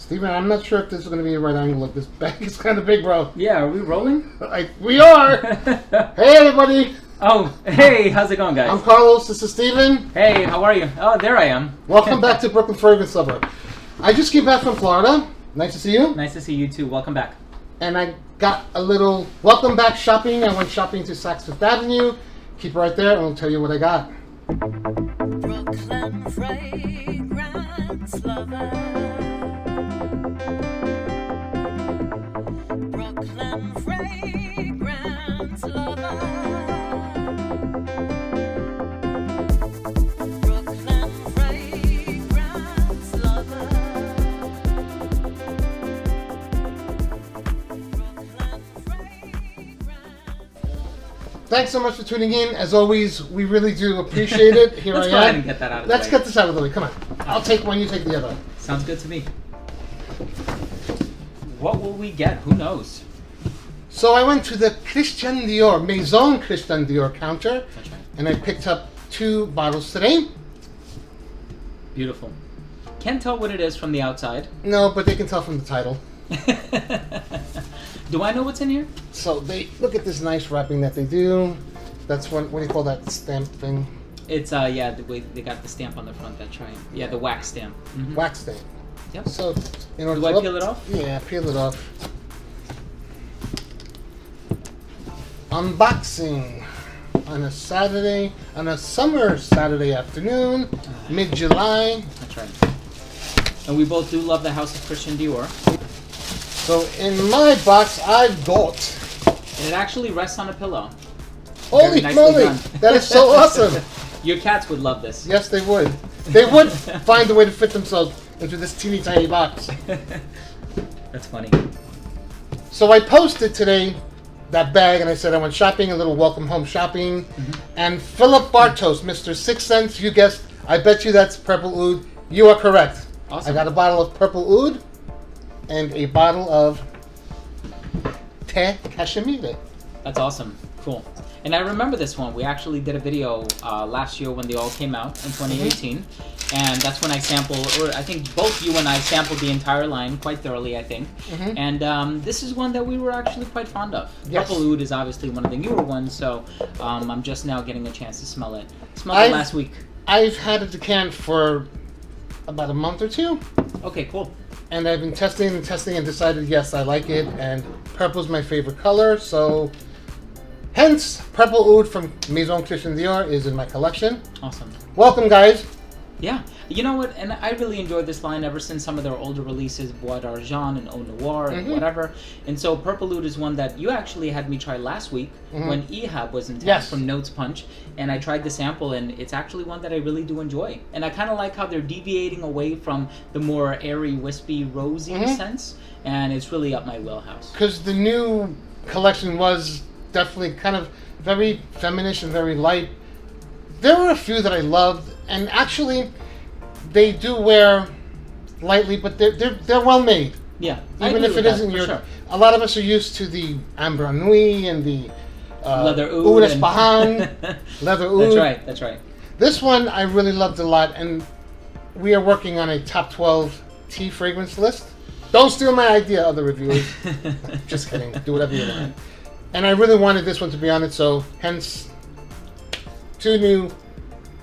Steven, I'm not sure if this is going to be a right angle. Look, this bag is kind of big, bro. Yeah, are we rolling? We are! Hey, everybody! Oh, hey, how's it going, guys? I'm Carlos, this is Steven. Hey, how are you? Oh, there I am. Welcome back to Brooklyn Fragrance Suburb. I just came back from Florida. Nice to see you. Nice to see you too. Welcome back. And I got a little welcome back shopping. I went shopping to Saks Fifth Avenue. Keep it right there and I'll tell you what I got. Brooklyn fragrance lover. Brooklyn fragrance lover. Brooklyn fragrance lover. Brooklyn fragrance. Thanks so much for tuning in. As always, we really do appreciate it. Here Let's I go am. ahead and get that out of the Let's way. get this out of the way. Come on. I'll take one, you take the other. Sounds good to me. What will we get? Who knows? So I went to the Christian Dior, Maison Christian Dior counter, That's right. and I picked up 2 bottles today. Beautiful. Can't tell what it is from the outside. No, but they can tell from the title. Do I know what's in here? So they look at this nice wrapping that they do. That's what do you call that stamp thing? It's yeah, the way they got the stamp on the front. That's right. Yeah, the wax stamp. Mhm. Wax stamp. Yep. So in order Do to I peel it off? Yeah, peel it off. Unboxing on a Saturday, on a summer Saturday afternoon, mid-July. That's right. And we both do love the House of Christian Dior. So in my box, I've got. And it actually rests on a pillow. Holy nicely moly! done. That is so awesome. Your cats would love this. Yes, they would. They would find a way to fit themselves into this teeny tiny box. That's funny. So I posted today that bag and I said I went shopping, a little welcome home shopping. And Philip Bartos, Mr. Six Sense, you guessed, I bet you that's Purple Oud. You are correct. Awesome. I got a bottle of Purple Oud and a bottle of Thé Cachemire. That's awesome. Cool. And I remember this one. We actually did a video last year when they all came out in 2018. And that's when I sampled, or I think both you and I sampled the entire line quite thoroughly, I think. And this is one that we were actually quite fond of. Yes. Purple Oud is obviously one of the newer ones, so I'm just now getting a chance to smell it. Smelled it last week. I've had a decant for about a month or 2. Okay, cool. And I've been testing and testing and decided, yes, I like it. And purple's my favorite color, so hence Purple Oud from Maison Christian Dior is in my collection. Awesome. Welcome, guys. Yeah, you know what, and I really enjoyed this line ever since some of their older releases, Bois d'Argent and Eau Noir and whatever. And so Purple Oud is one that you actually had me try last week when Ehab was in town Yes. from Notes Punch, and I tried the sample, and it's actually one that I really do enjoy. And I kind of like how they're deviating away from the more airy, wispy, rosy sense, and it's really up my wheelhouse. Because the new collection was definitely kind of very feminine and very light. There were a few that I loved, and actually, they do wear lightly, but they're well made. Yeah, I Even agree if with it that, isn't for your, sure. a lot of us are used to the Amber Nuit and the Leather Oud Oud and- Espahan, Leather Oud. That's right, that's right. This one I really loved a lot, and we are working on a top 12 tea fragrance list. Don't steal my idea, other reviewers. Just kidding. Do whatever you want. And I really wanted this one to be on it, so hence 2 new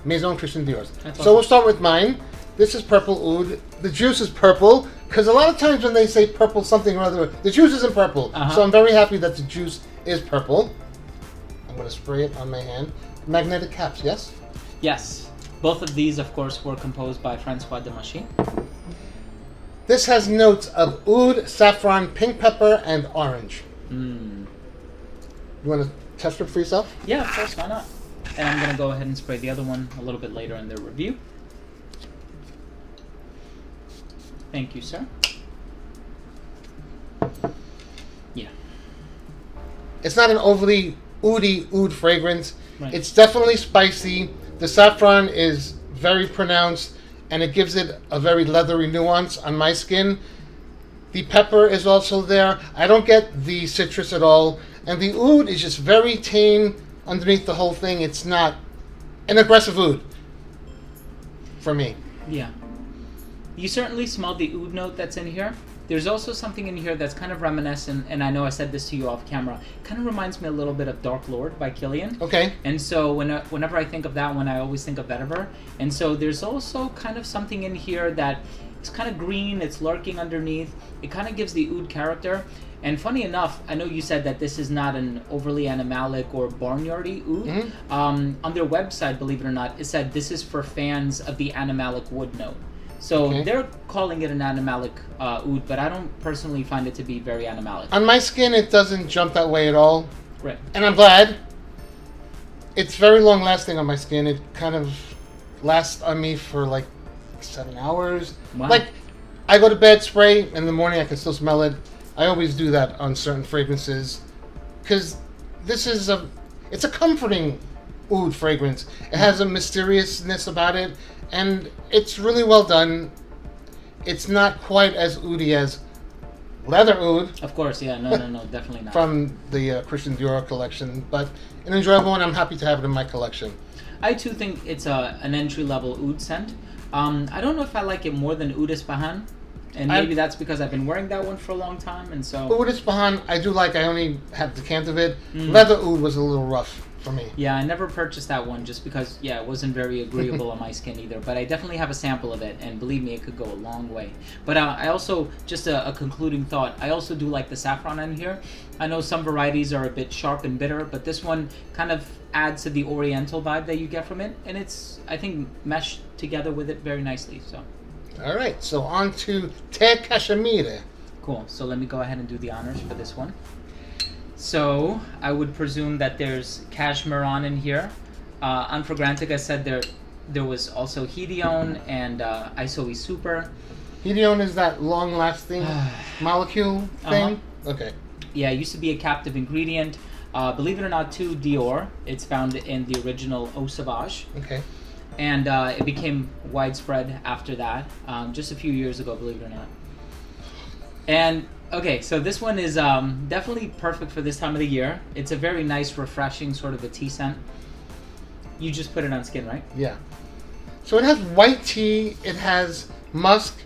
Maison Christian Dior's. That's So awesome. we'll start with mine. This is Purple Oud. The juice is purple, because a lot of times when they say purple something or other, the juice isn't purple. So I'm very happy that the juice is purple. I'm going to spray it on my hand. Magnetic caps, yes? Yes, both of these, of course, were composed by Francois Demachy. This has notes of oud, saffron, pink pepper, and orange. You want to test it for yourself? Yeah, of course, why not? And I'm going to go ahead and spray the other one a little bit later in the review. Thank you, sir. Yeah. It's not an overly oudy oud fragrance. Right. It's definitely spicy. The saffron is very pronounced, and it gives it a very leathery nuance on my skin. The pepper is also there. I don't get the citrus at all. And the oud is just very tame underneath the whole thing. It's not an aggressive oud for me. Yeah. You certainly smell the oud note that's in here. There's also something in here that's kind of reminiscent, and I know I said this to you off camera, kind of reminds me a little bit of Dark Lord by Killian. Okay. And so whenever I think of that one, I always think of vetiver. And so there's also kind of something in here that it's kind of green, it's lurking underneath. It kind of gives the oud character. And funny enough, I know you said that this is not an overly animalic or barnyardy oud. On their website, believe it or not, it said this is for fans of the animalic wood note. So they're calling it an animalic oud, but I don't personally find it to be very animalic. On my skin, it doesn't jump that way at all. Right. And I'm glad. It's very long lasting on my skin. It kind of lasts on me for like 7 hours. Wow. Like, I go to bed, spray, in the morning I can still smell it. I always do that on certain fragrances. Because this is it's a comforting oud fragrance. It has a mysteriousness about it. And it's really well done. It's not quite as oudy as leather oud. Of course, yeah. No, definitely not. From the Christian Dior collection. But an enjoyable one. I'm happy to have it in my collection. I too think it's an entry-level oud scent. I don't know if I like it more than Oud Ispahan. And maybe that's because I've been wearing that one for a long time, and so... Oud Ispahan, I do like. I only have the cant of it. Leather oud was a little rough for me. Yeah, I never purchased that one just because, it wasn't very agreeable on my skin either. But I definitely have a sample of it, and believe me, it could go a long way. But I also, just a concluding thought, I also do like the saffron in here. I know some varieties are a bit sharp and bitter, but this one kind of adds to the oriental vibe that you get from it, and it's, I think, meshed together with it very nicely, so... All right, so on to Thé Cachemire. Cool. So let me go ahead and do the honors for this one. So I would presume that there's cashmere on in here. Unfragrantica said there was also Hidione and Isoe Super. Hidione is that long-lasting molecule thing? Okay. Yeah, it used to be a captive ingredient. Believe it or not, too, Dior. It's found in the original Eau Sauvage. Okay. And it became widespread after that, just a few years ago, believe it or not. And, okay, so this one is definitely perfect for this time of the year. It's a very nice, refreshing sort of a tea scent. You just put it on skin, right? Yeah. So it has white tea, it has musk,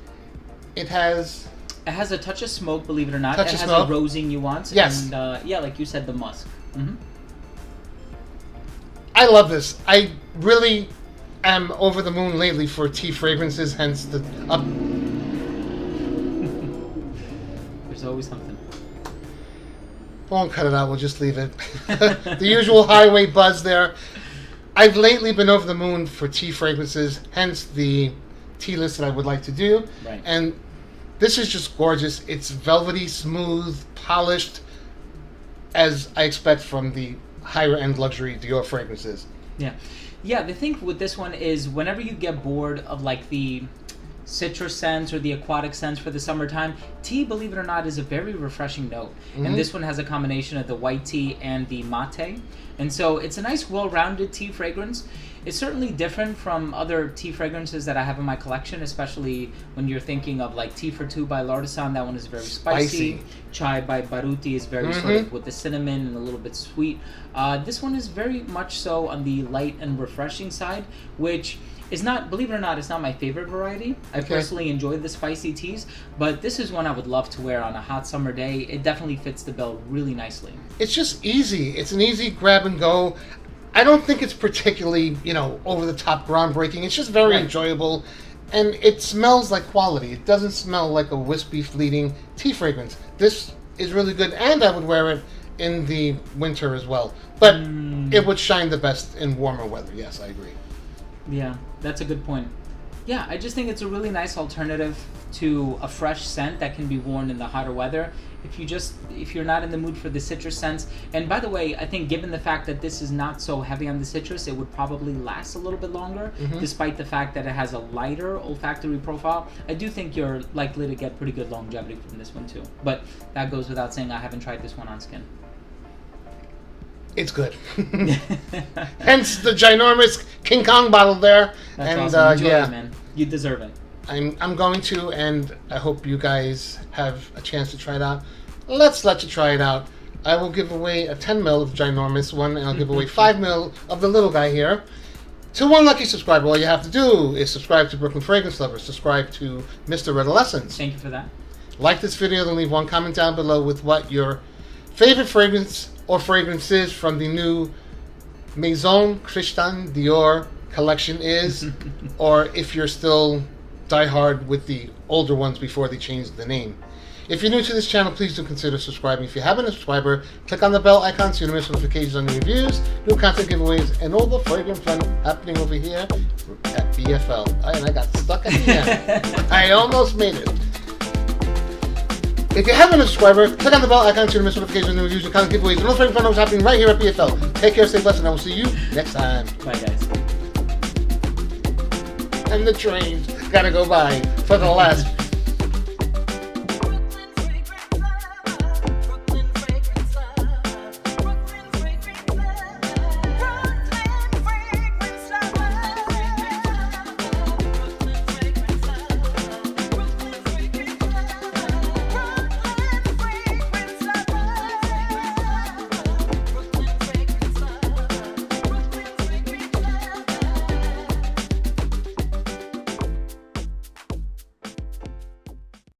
it has... It has a touch of smoke, believe it or not. Touch it of has smoke? a rosy nuance. Yes. And, yeah, like you said, the musk. Mm-hmm. I love this. I really am over the moon lately for tea fragrances, hence the up. There's always something. Won't cut it out, we'll just leave it. The usual highway buzz there. I've lately been over the moon for tea fragrances, hence the tea list that I would like to do. Right. And this is just gorgeous. It's velvety, smooth, polished, as I expect from the higher end luxury Dior fragrances. Yeah. Yeah, the thing with this one is whenever you get bored of like the citrus scents or the aquatic scents for the summertime, tea, believe it or not, is a very refreshing note. Mm-hmm. And this one has a combination of the white tea and the mate. And so it's a nice, well-rounded tea fragrance. It's certainly different from other tea fragrances that I have in my collection, especially when you're thinking of like Tea for Two by L'Artisan. That one is very spicy. Chai by Baruti is very sort of with the cinnamon and a little bit sweet. This one is very much so on the light and refreshing side, which is not, believe it or not, it's not my favorite variety. I personally enjoy the spicy teas, but this is one I would love to wear on a hot summer day. It definitely fits the bill really nicely. It's just easy. It's an easy grab and go. I don't think it's particularly, over the top groundbreaking. It's just very enjoyable. And it smells like quality. It doesn't smell like a wispy, fleeting tea fragrance. This is really good, and I would wear it in the winter as well. But it would shine the best in warmer weather. Yes, I agree. Yeah, that's a good point. Yeah, I just think it's a really nice alternative to a fresh scent that can be worn in the hotter weather. If you're not in the mood for the citrus scents, and by the way, I think given the fact that this is not so heavy on the citrus, it would probably last a little bit longer, despite the fact that it has a lighter olfactory profile. I do think you're likely to get pretty good longevity from this one too. But that goes without saying, I haven't tried this one on skin. It's good. Hence the ginormous King Kong bottle there. That's awesome. Enjoy it, man. You deserve it. I'm going to, and I hope you guys have a chance to try it out. Let's let you try it out. I will give away a 10 ml of the ginormous one, and I'll give away 5 ml of the little guy here. To one lucky subscriber, all you have to do is subscribe to Brooklyn Fragrance Lovers, subscribe to Mr. Redolescence. Thank you for that. Like this video, then leave one comment down below with what your favorite fragrance or fragrances from the new Maison Christian Dior collection is, or if you're still diehard with the older ones before they changed the name. If you're new to this channel, please do consider subscribing. If you haven't a subscriber, click on the bell icon so you don't miss notifications on the reviews, new content giveaways, and all the fragrance fun happening over here at BFL. And I got stuck at the end. I almost made it. If you haven't a subscriber, click on the bell icon so you don't miss notifications on the reviews, and content giveaways, and all the fragrance fun happening right here at BFL. Take care, stay blessed, and I will see you next time. Bye, guys. And the trains gotta go by for the last